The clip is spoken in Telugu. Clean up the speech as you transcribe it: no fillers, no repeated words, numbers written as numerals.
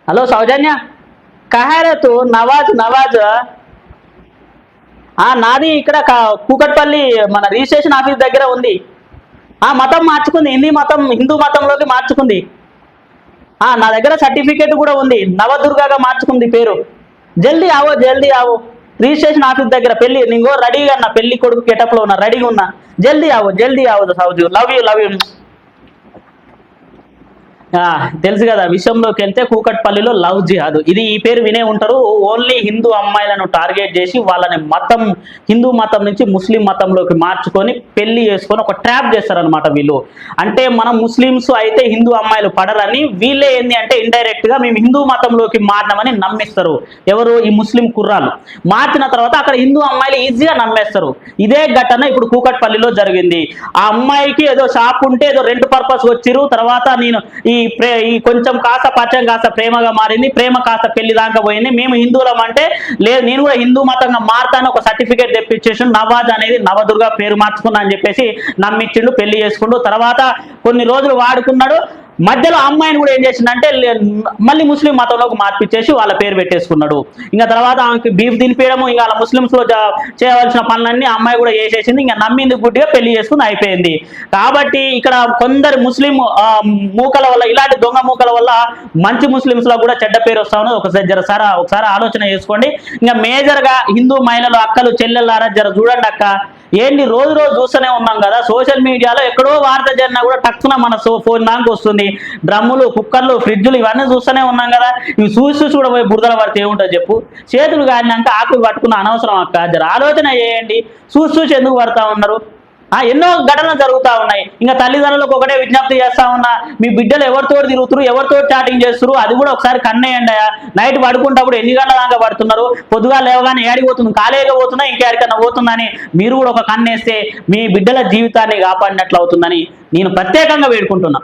హలో సౌజన్య, కహా రే తూ? నవాజ్ నవాజ్. నాది ఇక్కడ కూకట్పల్లి మన రిజిస్ట్రేషన్ ఆఫీస్ దగ్గర ఉంది. మతం మార్చుకుంది, హిందూ మతంలోకి మార్చుకుంది. నా దగ్గర సర్టిఫికేట్ కూడా ఉంది, నవదుర్గగా మార్చుకుంది పేరు. జల్దీ ఆవో, జల్దీ ఆవో. రిజిస్ట్రేషన్ ఆఫీస్ దగ్గర పెళ్లి నీగో రెడీగా ఉన్నా, పెళ్లి కొడుకు గెటప్లో ఉన్నా, రెడీగా ఉన్నా. జల్దీ ఆవో సౌజు. Love you, love you. తెలుసు కదా, విషయంలోకి వెళ్తే కూకట్పల్లిలో లవ్ జిహాద్. ఇది ఈ పేరు వినే ఉంటారు. ఓన్లీ హిందూ అమ్మాయిలను టార్గెట్ చేసి వాళ్ళని హిందూ మతం నుంచి ముస్లిం మతంలోకి మార్చుకొని పెళ్లి చేసుకొని ఒక ట్రాప్ చేస్తారనమాట వీళ్ళు. అంటే మనం ముస్లిమ్స్ అయితే హిందూ అమ్మాయిలు పడరని వీళ్ళే ఏంది అంటే ఇండైరెక్ట్ గా మేము హిందూ మతంలోకి మారినామని నమ్మిస్తారు. ఎవరు? ఈ ముస్లిం కుర్రాలు. మార్చిన తర్వాత అక్కడ హిందూ అమ్మాయిలు ఈజీగా నమ్మేస్తారు. ఇదే ఘటన ఇప్పుడు కూకట్పల్లిలో జరిగింది. ఆ అమ్మాయికి ఏదో షాప్ ఉంటే ఏదో రెంట్ పర్పస్ వచ్చిరు. తర్వాత నేను ఈ కొంచెం కాస్త పచ్చం కాస్త ప్రేమగా మారింది, ప్రేమ కాస్త పెళ్లి దాకా పోయింది. మేము హిందువులం అంటే లేదు, నేను కూడా హిందూ మతంగా మారుతాను, ఒక సర్టిఫికేట్ తెప్పించేసి నవాజ్ అనేది నవదుర్గ పేరు మార్చుకున్నా అని చెప్పేసి నమ్మిచ్చిండు, పెళ్లి చేసుకుంటూ తర్వాత కొన్ని రోజులు వాడుకున్నాడు. మధ్యలో అమ్మాయిని కూడా ఏం చేసిందంటే మళ్ళీ ముస్లిం మతంలోకి మార్పిచ్చేసి వాళ్ళ పేరు పెట్టేసుకున్నాడు. ఇంకా తర్వాత ఆమెకి బీఫ్ తినిపించడము, ఇంకా వాళ్ళ ముస్లింస్లో చేయవలసిన పనులన్నీ అమ్మాయి కూడా చేసేసింది. ఇంకా నమ్మింది గుడ్డిగా పెళ్లి చేసుకుని అయిపోయింది. కాబట్టి ఇక్కడ కొందరు ముస్లిం మూకల వల్ల, ఇలాంటి దొంగ మూకల వల్ల మంచి ముస్లింస్లో కూడా చెడ్డ పేరు వస్తా ఉన్నది. ఒకసారి ఆలోచన చేసుకోండి. ఇంకా మేజర్గా హిందూ మహిళలు, అక్కలు, చెల్లెళ్ళారా చూడండి అక్క. ఏంటి రోజు చూస్తూనే ఉన్నాం కదా సోషల్ మీడియాలో, ఎక్కడో వార్త జరిగినా కూడా టక్కున మన ఫోన్ దానికి వస్తుంది. డ్రమ్ములు, కుక్కర్లు, ఫ్రిడ్జులు ఇవన్నీ చూస్తూనే ఉన్నాం కదా. ఇవి చూసి కూడా పోయి బురదల పడితే ఏముంటుంది చెప్పు? చేతులు కాడినాక ఆకులు పట్టుకున్న అనవసరం అక్క. ఆలోచన చేయండి. చూసి ఎందుకు పడతా ఉన్నారు? ఎన్నో ఘటనలు జరుగుతూ ఉన్నాయి. ఇంకా తల్లిదండ్రులకు ఒకటే విజ్ఞప్తి చేస్తా ఉన్నా, మీ బిడ్డలు ఎవరితో తిరుగుతురు, ఎవరితో చాటింగ్ చేస్తురు, అది కూడా ఒకసారి కన్నేయండి. నైట్ పడుకుంటప్పుడు ఎన్ని గంటల దాకా పడుతున్నారు, పొద్దుగా లేవగానే ఏడికి పోతుంది, కాలేజీగా పోతున్నా ఇంకెక్కడికన్నా పోతుందని మీరు కూడా ఒక కన్నేస్తే మీ బిడ్డల జీవితాన్ని కాపాడినట్లు అవుతుందని నేను ప్రత్యేకంగా వేడుకుంటున్నా.